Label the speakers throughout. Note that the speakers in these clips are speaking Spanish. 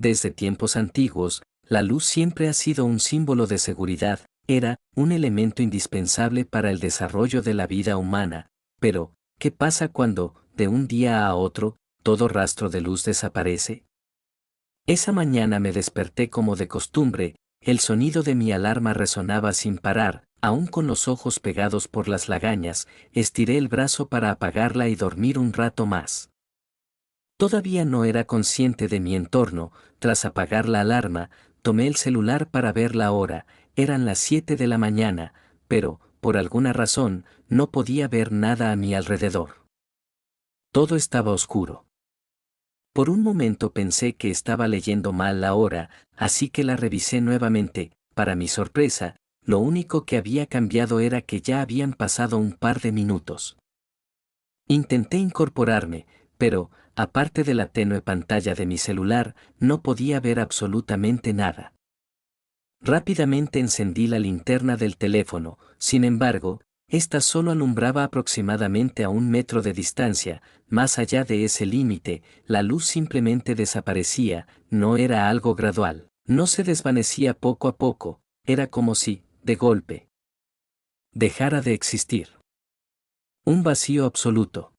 Speaker 1: Desde tiempos antiguos, la luz siempre ha sido un símbolo de seguridad, era un elemento indispensable para el desarrollo de la vida humana. Pero, ¿qué pasa cuando, de un día a otro, todo rastro de luz desaparece? Esa mañana me desperté como de costumbre, el sonido de mi alarma resonaba sin parar, aún con los ojos pegados por las lagañas, estiré el brazo para apagarla y dormir un rato más. Todavía no era consciente de mi entorno. Tras apagar la alarma, tomé el celular para ver la hora, eran las 7 de la mañana, pero, por alguna razón, no podía ver nada a mi alrededor. Todo estaba oscuro. Por un momento pensé que estaba leyendo mal la hora, así que la revisé nuevamente. Para mi sorpresa, lo único que había cambiado era que ya habían pasado un par de minutos. Intenté incorporarme, pero, aparte de la tenue pantalla de mi celular, no podía ver absolutamente nada. Rápidamente encendí la linterna del teléfono, sin embargo, esta solo alumbraba aproximadamente a 1 metro de distancia. Más allá de ese límite, la luz simplemente desaparecía. No era algo gradual, no se desvanecía poco a poco, era como si, de golpe, dejara de existir. Un vacío absoluto.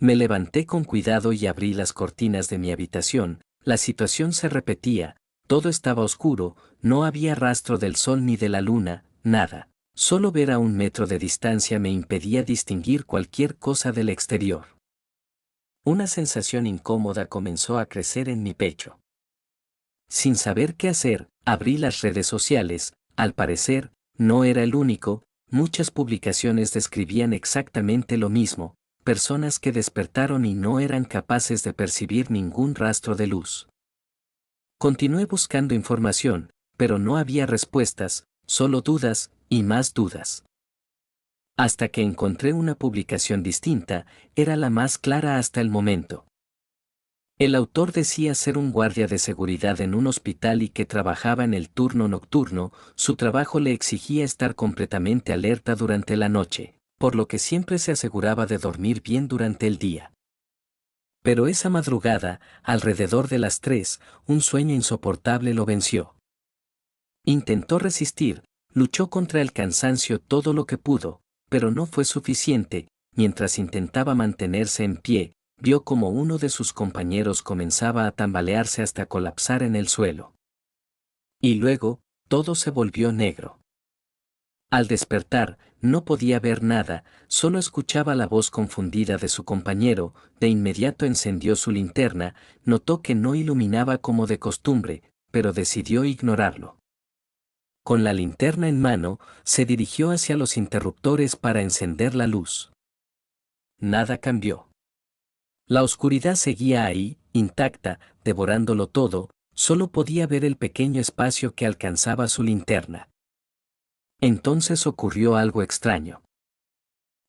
Speaker 1: Me levanté con cuidado y abrí las cortinas de mi habitación. La situación se repetía, todo estaba oscuro, no había rastro del sol ni de la luna, nada. Solo ver a 1 metro de distancia me impedía distinguir cualquier cosa del exterior. Una sensación incómoda comenzó a crecer en mi pecho. Sin saber qué hacer, abrí las redes sociales. Al parecer, no era el único, muchas publicaciones describían exactamente lo mismo, personas que despertaron y no eran capaces de percibir ningún rastro de luz. Continué buscando información, pero no había respuestas, solo dudas, y más dudas. Hasta que encontré una publicación distinta, era la más clara hasta el momento. El autor decía ser un guardia de seguridad en un hospital y que trabajaba en el turno nocturno. Su trabajo le exigía estar completamente alerta durante la noche, por lo que siempre se aseguraba de dormir bien durante el día. Pero esa madrugada, alrededor de las 3, un sueño insoportable lo venció. Intentó resistir, luchó contra el cansancio todo lo que pudo, pero no fue suficiente. Mientras intentaba mantenerse en pie, vio como uno de sus compañeros comenzaba a tambalearse hasta colapsar en el suelo. Y luego, todo se volvió negro. Al despertar, no podía ver nada, solo escuchaba la voz confundida de su compañero. De inmediato encendió su linterna, notó que no iluminaba como de costumbre, pero decidió ignorarlo. Con la linterna en mano, se dirigió hacia los interruptores para encender la luz. Nada cambió. La oscuridad seguía ahí, intacta, devorándolo todo, solo podía ver el pequeño espacio que alcanzaba su linterna. Entonces ocurrió algo extraño.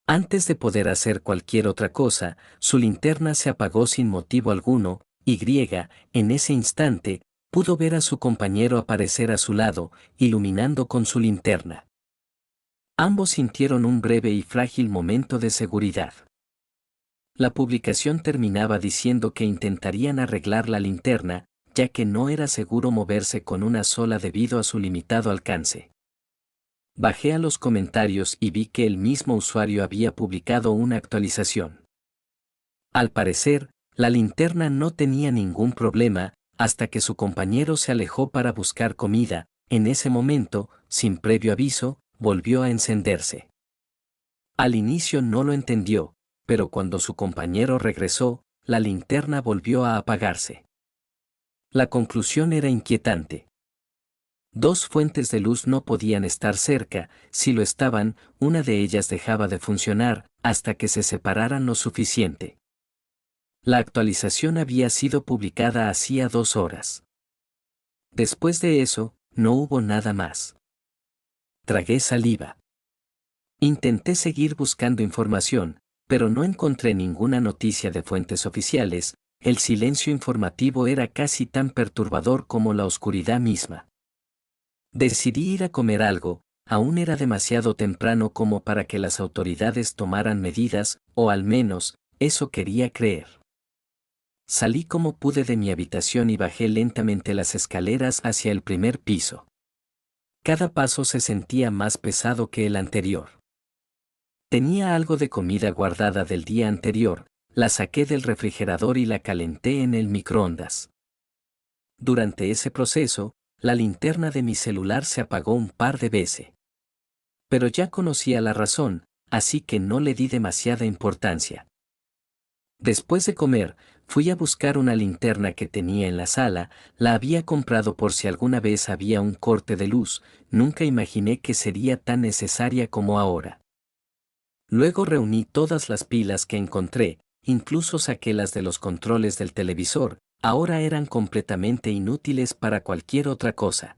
Speaker 1: Antes de poder hacer cualquier otra cosa, su linterna se apagó sin motivo alguno. En ese instante, pudo ver a su compañero aparecer a su lado, iluminando con su linterna. Ambos sintieron un breve y frágil momento de seguridad. La publicación terminaba diciendo que intentarían arreglar la linterna, ya que no era seguro moverse con una sola debido a su limitado alcance. Bajé a los comentarios y vi que el mismo usuario había publicado una actualización. Al parecer, la linterna no tenía ningún problema, hasta que su compañero se alejó para buscar comida. En ese momento, sin previo aviso, volvió a encenderse. Al inicio no lo entendió, pero cuando su compañero regresó, la linterna volvió a apagarse. La conclusión era inquietante. Dos fuentes de luz no podían estar cerca. Si lo estaban, una de ellas dejaba de funcionar, hasta que se separaran lo suficiente. La actualización había sido publicada hacía 2 horas. Después de eso, no hubo nada más. Tragué saliva. Intenté seguir buscando información, pero no encontré ninguna noticia de fuentes oficiales. El silencio informativo era casi tan perturbador como la oscuridad misma. Decidí ir a comer algo. Aún era demasiado temprano como para que las autoridades tomaran medidas, o al menos, eso quería creer. Salí como pude de mi habitación y bajé lentamente las escaleras hacia el primer piso. Cada paso se sentía más pesado que el anterior. Tenía algo de comida guardada del día anterior, la saqué del refrigerador y la calenté en el microondas. Durante ese proceso, la linterna de mi celular se apagó un par de veces. Pero ya conocía la razón, así que no le di demasiada importancia. Después de comer, fui a buscar una linterna que tenía en la sala, la había comprado por si alguna vez había un corte de luz, nunca imaginé que sería tan necesaria como ahora. Luego reuní todas las pilas que encontré, incluso saqué las de los controles del televisor, ahora eran completamente inútiles para cualquier otra cosa.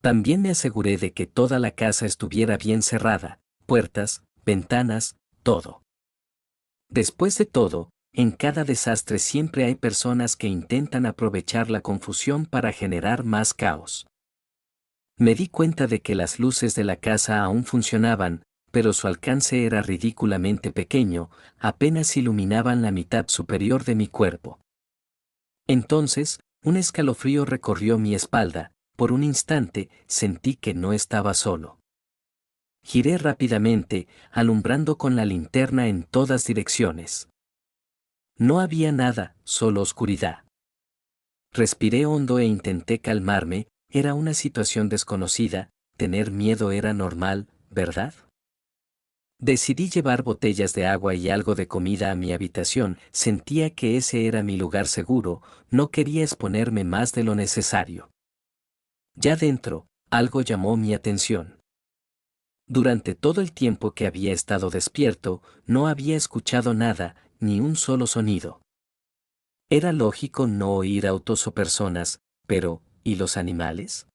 Speaker 1: También me aseguré de que toda la casa estuviera bien cerrada, puertas, ventanas, todo. Después de todo, en cada desastre siempre hay personas que intentan aprovechar la confusión para generar más caos. Me di cuenta de que las luces de la casa aún funcionaban, pero su alcance era ridículamente pequeño, apenas iluminaban la mitad superior de mi cuerpo. Entonces, un escalofrío recorrió mi espalda, por un instante sentí que no estaba solo. Giré rápidamente, alumbrando con la linterna en todas direcciones. No había nada, solo oscuridad. Respiré hondo e intenté calmarme, era una situación desconocida, tener miedo era normal, ¿verdad? Decidí llevar botellas de agua y algo de comida a mi habitación, sentía que ese era mi lugar seguro, no quería exponerme más de lo necesario. Ya dentro, algo llamó mi atención. Durante todo el tiempo que había estado despierto, no había escuchado nada, ni un solo sonido. Era lógico no oír autos o personas, pero, ¿y los animales?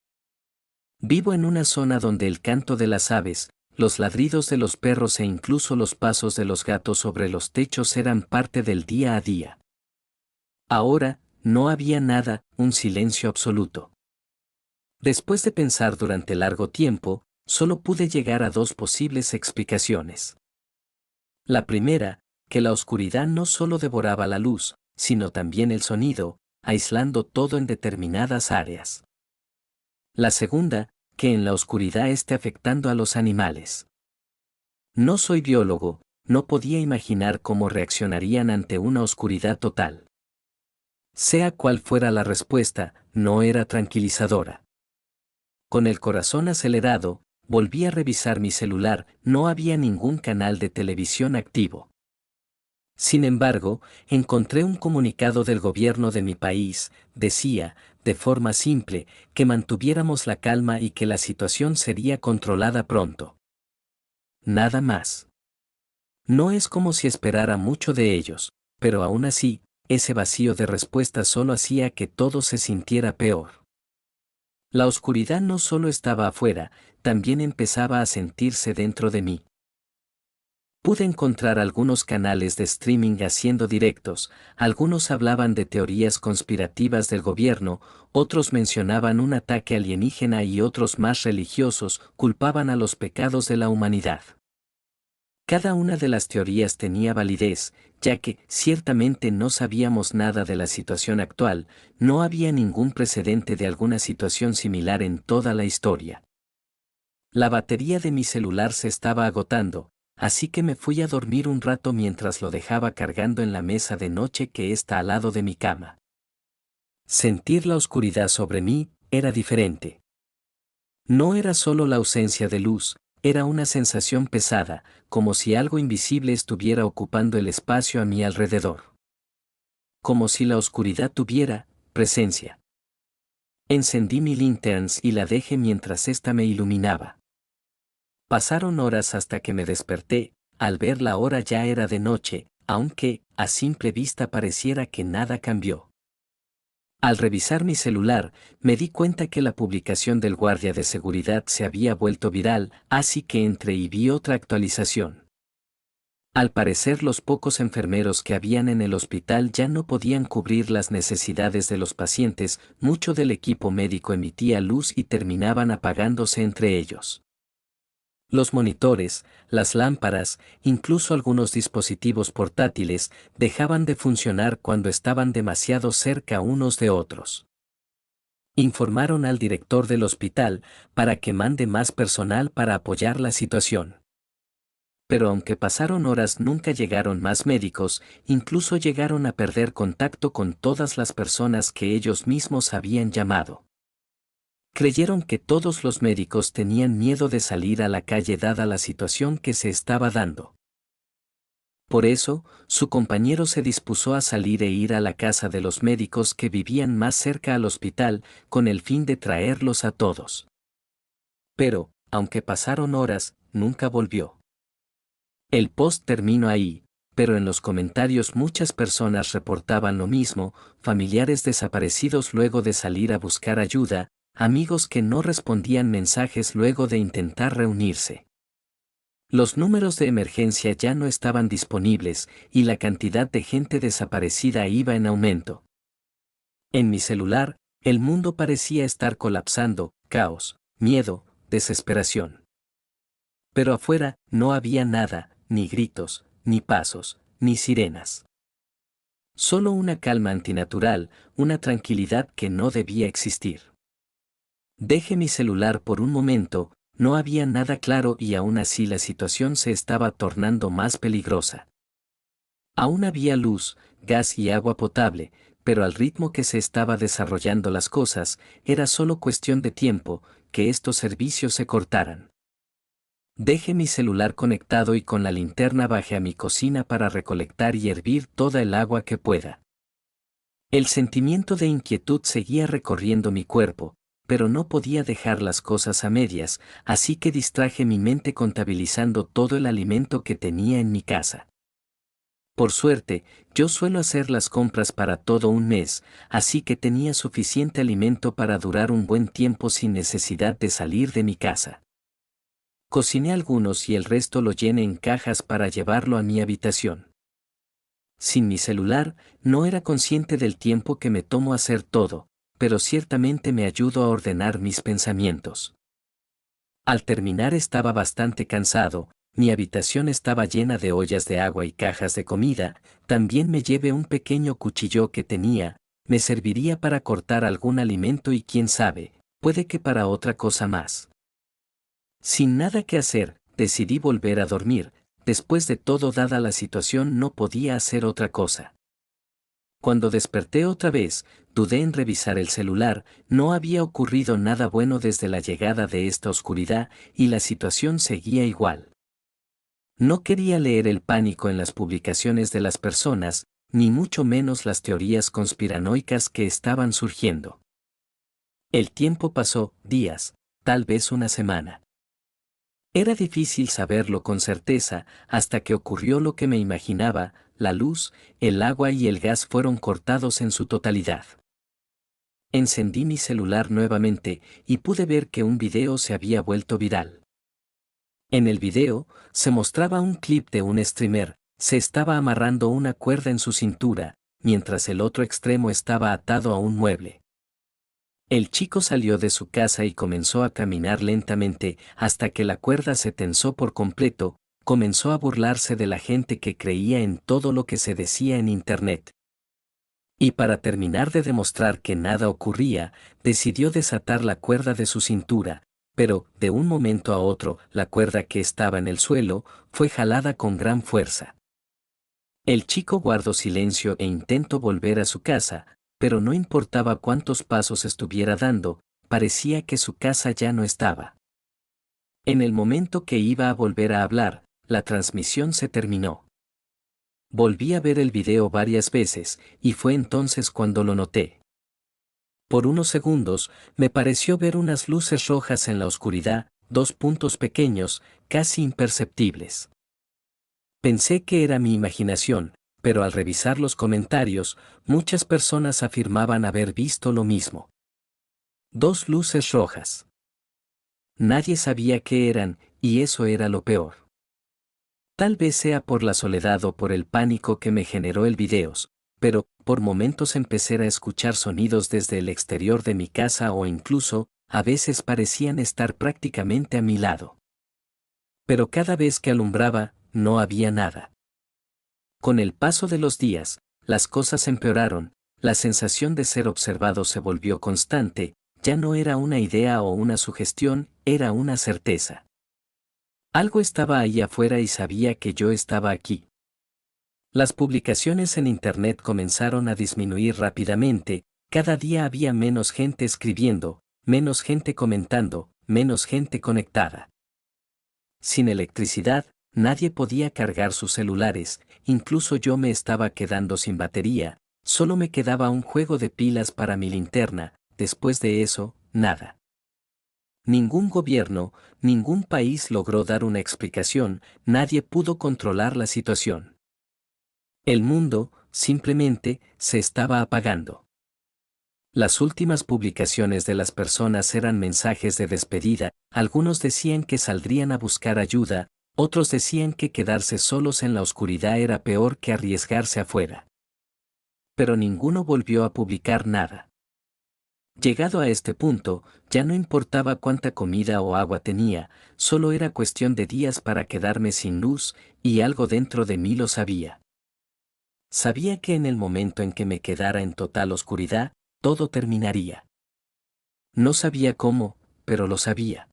Speaker 1: Vivo en una zona donde el canto de las aves, los ladridos de los perros e incluso los pasos de los gatos sobre los techos eran parte del día a día. Ahora, no había nada, un silencio absoluto. Después de pensar durante largo tiempo, solo pude llegar a dos posibles explicaciones. La primera, que la oscuridad no solo devoraba la luz, sino también el sonido, aislando todo en determinadas áreas. La segunda, que en la oscuridad esté afectando a los animales. No soy biólogo, no podía imaginar cómo reaccionarían ante una oscuridad total. Sea cual fuera la respuesta, no era tranquilizadora. Con el corazón acelerado, volví a revisar mi celular, no había ningún canal de televisión activo. Sin embargo, encontré un comunicado del gobierno de mi país, decía, de forma simple, que mantuviéramos la calma y que la situación sería controlada pronto. Nada más. No es como si esperara mucho de ellos, pero aún así, ese vacío de respuesta solo hacía que todo se sintiera peor. La oscuridad no solo estaba afuera, también empezaba a sentirse dentro de mí. Pude encontrar algunos canales de streaming haciendo directos, algunos hablaban de teorías conspirativas del gobierno, otros mencionaban un ataque alienígena y otros más religiosos culpaban a los pecados de la humanidad. Cada una de las teorías tenía validez, ya que, ciertamente no sabíamos nada de la situación actual, no había ningún precedente de alguna situación similar en toda la historia. La batería de mi celular se estaba agotando, así que me fui a dormir un rato mientras lo dejaba cargando en la mesa de noche que está al lado de mi cama. Sentir la oscuridad sobre mí era diferente. No era solo la ausencia de luz, era una sensación pesada, como si algo invisible estuviera ocupando el espacio a mi alrededor. Como si la oscuridad tuviera presencia. Encendí mi linterna y la dejé mientras ésta me iluminaba. Pasaron horas hasta que me desperté, al ver la hora ya era de noche, aunque, a simple vista pareciera que nada cambió. Al revisar mi celular, me di cuenta que la publicación del guardia de seguridad se había vuelto viral, así que entré y vi otra actualización. Al parecer los pocos enfermeros que habían en el hospital ya no podían cubrir las necesidades de los pacientes, mucho del equipo médico emitía luz y terminaban apagándose entre ellos. Los monitores, las lámparas, incluso algunos dispositivos portátiles, dejaban de funcionar cuando estaban demasiado cerca unos de otros. Informaron al director del hospital para que mande más personal para apoyar la situación. Pero aunque pasaron horas nunca llegaron más médicos, incluso llegaron a perder contacto con todas las personas que ellos mismos habían llamado. Creyeron que todos los médicos tenían miedo de salir a la calle dada la situación que se estaba dando. Por eso, su compañero se dispuso a salir e ir a la casa de los médicos que vivían más cerca al hospital, con el fin de traerlos a todos. Pero, aunque pasaron horas, nunca volvió. El post terminó ahí, pero en los comentarios muchas personas reportaban lo mismo, familiares desaparecidos luego de salir a buscar ayuda, amigos que no respondían mensajes luego de intentar reunirse. Los números de emergencia ya no estaban disponibles y la cantidad de gente desaparecida iba en aumento. En mi celular, el mundo parecía estar colapsando, caos, miedo, desesperación. Pero afuera no había nada, ni gritos, ni pasos, ni sirenas. Solo una calma antinatural, una tranquilidad que no debía existir. Dejé mi celular por un momento, no había nada claro y aún así la situación se estaba tornando más peligrosa. Aún había luz, gas y agua potable, pero al ritmo que se estaba desarrollando las cosas, era solo cuestión de tiempo que estos servicios se cortaran. Dejé mi celular conectado y con la linterna bajé a mi cocina para recolectar y hervir toda el agua que pueda. El sentimiento de inquietud seguía recorriendo mi cuerpo, pero no podía dejar las cosas a medias, así que distraje mi mente contabilizando todo el alimento que tenía en mi casa. Por suerte, yo suelo hacer las compras para todo un mes, así que tenía suficiente alimento para durar un buen tiempo sin necesidad de salir de mi casa. Cociné algunos y el resto lo llené en cajas para llevarlo a mi habitación. Sin mi celular, no era consciente del tiempo que me tomo hacer todo, pero ciertamente me ayudó a ordenar mis pensamientos. Al terminar estaba bastante cansado, mi habitación estaba llena de ollas de agua y cajas de comida, también me llevé un pequeño cuchillo que tenía, me serviría para cortar algún alimento y quién sabe, puede que para otra cosa más. Sin nada que hacer, decidí volver a dormir, después de todo dada la situación no podía hacer otra cosa. Cuando desperté otra vez, dudé en revisar el celular, no había ocurrido nada bueno desde la llegada de esta oscuridad y la situación seguía igual. No quería leer el pánico en las publicaciones de las personas, ni mucho menos las teorías conspiranoicas que estaban surgiendo. El tiempo pasó, días, tal vez una semana. Era difícil saberlo con certeza hasta que ocurrió lo que me imaginaba, la luz, el agua y el gas fueron cortados en su totalidad. Encendí mi celular nuevamente y pude ver que un video se había vuelto viral. En el video, se mostraba un clip de un streamer, se estaba amarrando una cuerda en su cintura, mientras el otro extremo estaba atado a un mueble. El chico salió de su casa y comenzó a caminar lentamente hasta que la cuerda se tensó por completo, comenzó a burlarse de la gente que creía en todo lo que se decía en Internet. Y para terminar de demostrar que nada ocurría, decidió desatar la cuerda de su cintura, pero, de un momento a otro, la cuerda que estaba en el suelo, fue jalada con gran fuerza. El chico guardó silencio e intentó volver a su casa, pero no importaba cuántos pasos estuviera dando, parecía que su casa ya no estaba. En el momento que iba a volver a hablar, la transmisión se terminó. Volví a ver el video varias veces, y fue entonces cuando lo noté. Por unos segundos, me pareció ver unas luces rojas en la oscuridad, 2 puntos pequeños, casi imperceptibles. Pensé que era mi imaginación, pero al revisar los comentarios, muchas personas afirmaban haber visto lo mismo. 2 luces rojas. Nadie sabía qué eran, y eso era lo peor. Tal vez sea por la soledad o por el pánico que me generó el videos, pero, por momentos empecé a escuchar sonidos desde el exterior de mi casa o incluso, a veces parecían estar prácticamente a mi lado. Pero cada vez que alumbraba, no había nada. Con el paso de los días, las cosas empeoraron, la sensación de ser observado se volvió constante, ya no era una idea o una sugestión, era una certeza. Algo estaba ahí afuera y sabía que yo estaba aquí. Las publicaciones en Internet comenzaron a disminuir rápidamente, cada día había menos gente escribiendo, menos gente comentando, menos gente conectada. Sin electricidad, nadie podía cargar sus celulares, incluso yo me estaba quedando sin batería, solo me quedaba un juego de pilas para mi linterna, después de eso, nada. Ningún gobierno, ningún país logró dar una explicación, nadie pudo controlar la situación. El mundo, simplemente, se estaba apagando. Las últimas publicaciones de las personas eran mensajes de despedida, algunos decían que saldrían a buscar ayuda, otros decían que quedarse solos en la oscuridad era peor que arriesgarse afuera. Pero ninguno volvió a publicar nada. Llegado a este punto, ya no importaba cuánta comida o agua tenía, solo era cuestión de días para quedarme sin luz, y algo dentro de mí lo sabía. Sabía que en el momento en que me quedara en total oscuridad, todo terminaría. No sabía cómo, pero lo sabía.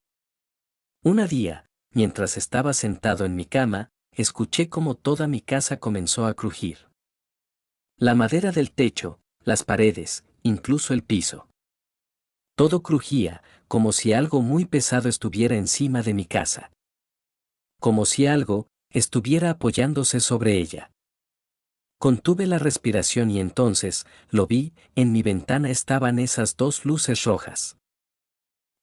Speaker 1: Un día, mientras estaba sentado en mi cama, escuché cómo toda mi casa comenzó a crujir. La madera del techo, las paredes, incluso el piso. Todo crujía, como si algo muy pesado estuviera encima de mi casa. Como si algo estuviera apoyándose sobre ella. Contuve la respiración y entonces, lo vi, en mi ventana estaban esas dos luces rojas.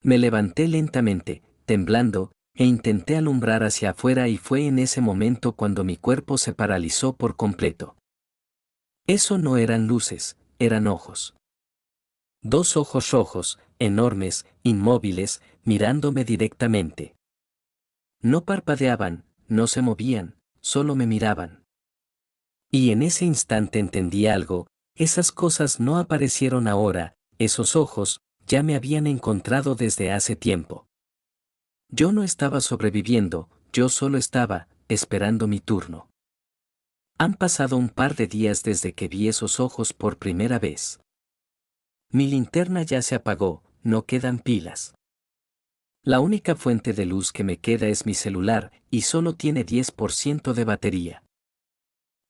Speaker 1: Me levanté lentamente, temblando, e intenté alumbrar hacia afuera y fue en ese momento cuando mi cuerpo se paralizó por completo. Eso no eran luces, eran ojos. Dos ojos rojos, enormes, inmóviles, mirándome directamente. No parpadeaban, no se movían, solo me miraban. Y en ese instante entendí algo, esas cosas no aparecieron ahora, esos ojos, ya me habían encontrado desde hace tiempo. Yo no estaba sobreviviendo, yo solo estaba, esperando mi turno. Han pasado un par de días desde que vi esos ojos por primera vez. Mi linterna ya se apagó, no quedan pilas. La única fuente de luz que me queda es mi celular, y solo tiene 10% de batería.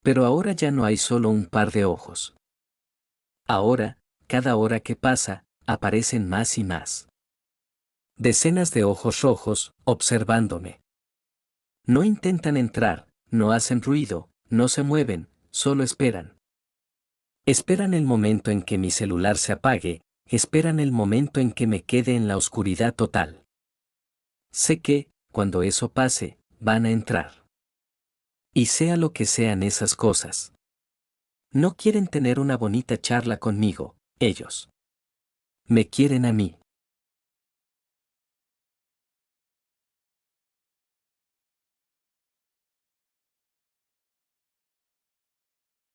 Speaker 1: Pero ahora ya no hay solo un par de ojos. Ahora, cada hora que pasa, aparecen más y más. Decenas de ojos rojos, observándome. No intentan entrar, no hacen ruido, no se mueven, solo esperan. Esperan el momento en que mi celular se apague, esperan el momento en que me quede en la oscuridad total. Sé que, cuando eso pase, van a entrar. Y sea lo que sean esas cosas. No quieren tener una bonita charla conmigo, ellos. Me quieren a mí.